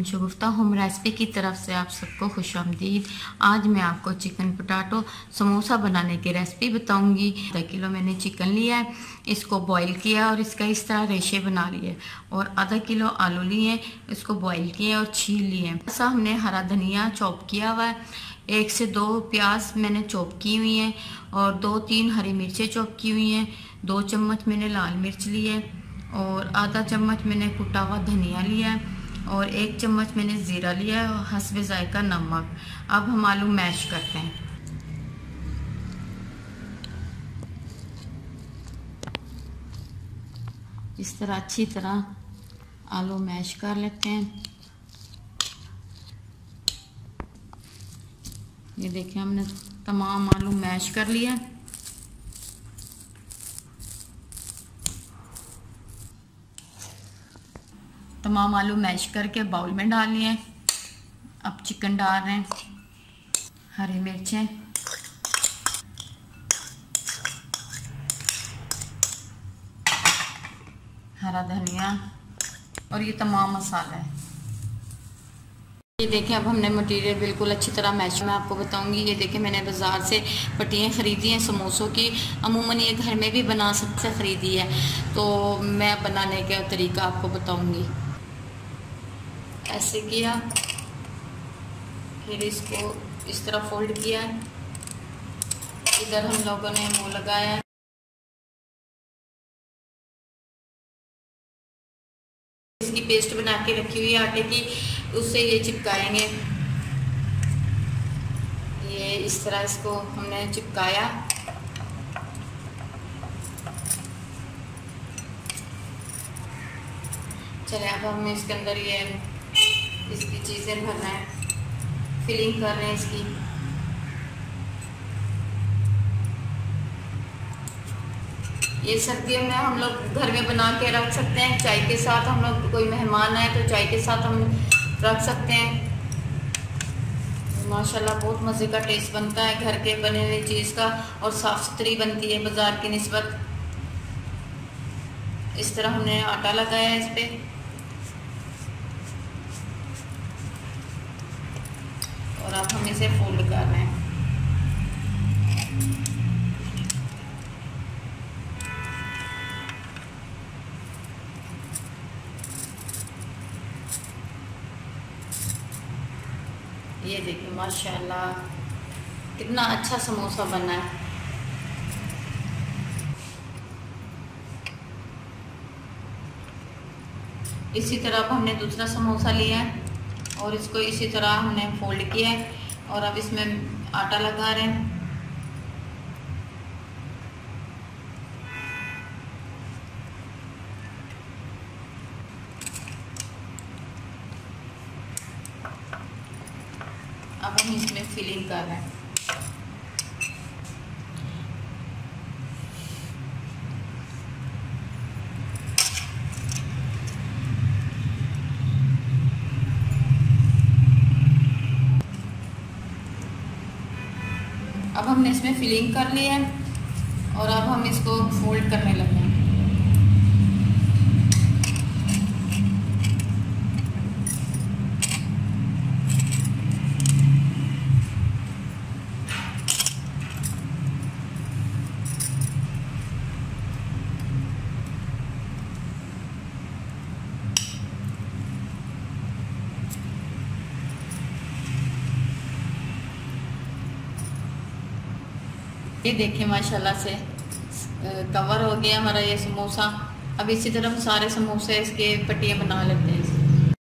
शगुफ्ता home recipe की तरफ से आप सबको खुशामदीद। आज मैं आपको चिकन पोटैटो समोसा बनाने की रेसिपी बताऊंगी। आधा किलो मैंने चिकन लिया है, इसको बॉईल किया और इसका इस तरह रेशे बना लिए और आधा किलो आलू लिए, इसको बॉईल किए और छील लिए। ऐसा हमने हरा धनिया चॉप किया हुआ है, 1 से 2 प्याज मैंने चॉप की हुई हैं और 2-3 हरी मिर्चें चॉप की हुई हैं। 2 चम्मच मैंने लाल मिर्च लिए और आधा चम्मच मैंने कुटा हुआ धनिया लिया है और 1 चम्मच मैंने ज़ीरा लिया है और हस्बे जायका नमक। अब हम आलू मैश करते हैं। इस तरह अच्छी तरह आलू मैश कर लेते हैं। ये देखिए हमने तमाम आलू मैश कर लिया है। तमाम आलू मैश करके बाउल में डाल लिए। अब चिकन डाल रहे हैं, हरी मिर्चें, हरा धनिया और ये तमाम मसाला है। ये देखिए अब हमने मटेरियल बिल्कुल अच्छी तरह मैश में आपको बताऊंगी। ये देखिए मैंने बाज़ार से पट्टियाँ ख़रीदी हैं समोसों की। अमूमन ये घर में भी बना सकते ख़रीदी है, तो मैं बनाने का तरीका आपको बताऊंगी। ऐसे किया, फिर इसको इस तरह फोल्ड किया है। इधर हम लोगों ने मुंह लगाया है। इसकी पेस्ट बना के रखी हुई है आटे की, उससे ये चिपकाएंगे। ये इस तरह इसको हमने चिपकाया। चलिए अब हम इसके अंदर ये इसकी चीज़ें भरना है, फिलिंग कर रहे हैं इसकी। ये सर्दियों में हम लोग घर में बना के रख सकते हैं, चाय के साथ। हम लोग कोई मेहमान आए तो चाय के साथ हम रख सकते हैं। माशाल्लाह बहुत मज़े का टेस्ट बनता है घर के बने हुए चीज़ का, और साफ़ सुथरी बनती है बाज़ार की निस्बत। इस तरह हमने आटा लगाया है इस पर और अब हम इसे फोल्ड कर रहे हैं। ये देखिए माशाल्लाह कितना अच्छा समोसा बना है। इसी तरह अब हमने दूसरा समोसा लिया है और इसको इसी तरह हमने फोल्ड किया है और अब इसमें आटा लगा रहे हैं। अब हम इसमें फिलिंग कर रहे हैं। अब हमने इसमें फिलिंग कर ली है और अब हम इसको फोल्ड करने लगे हैं। ये देखिए माशाल्लाह से कवर हो गया हमारा ये समोसा। अब इसी तरह हम सारे समोसे इसके पट्टियाँ बना लेते हैं।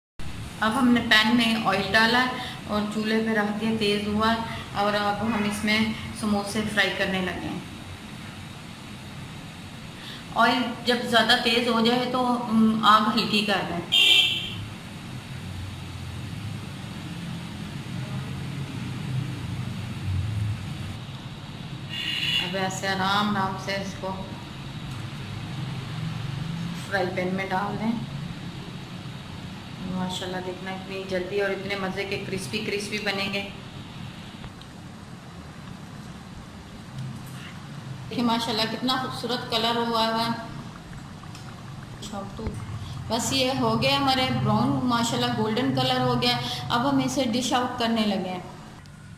अब हमने पैन में ऑयल डाला और चूल्हे पे रख दिया, तेज़ हुआ और अब हम इसमें समोसे फ्राई करने लगे हैं। ऑयल जब ज़्यादा तेज़ हो जाए तो आग हल्की कर दें। अब ऐसे आराम से इसको फ्राई पैन में डाल दें। माशाल्लाह देखना इतनी जल्दी और इतने मज़े के क्रिस्पी क्रिस्पी बनेंगे। देखिए माशाल्लाह कितना खूबसूरत कलर हुआ है। बस ये हो गया हमारे ब्राउन, माशाल्लाह गोल्डन कलर हो गया। अब हम इसे डिश आउट करने लगे हैं।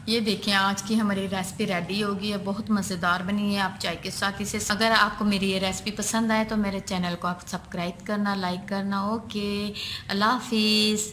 ये देखिए आज की हमारी रेसिपी रेडी हो गई है, बहुत मज़ेदार बनी है। आप चाय के साथ इसे, अगर आपको मेरी ये रेसिपी पसंद आए तो मेरे चैनल को आप सब्सक्राइब करना, लाइक करना। ओके, अल्लाह हाफिज़।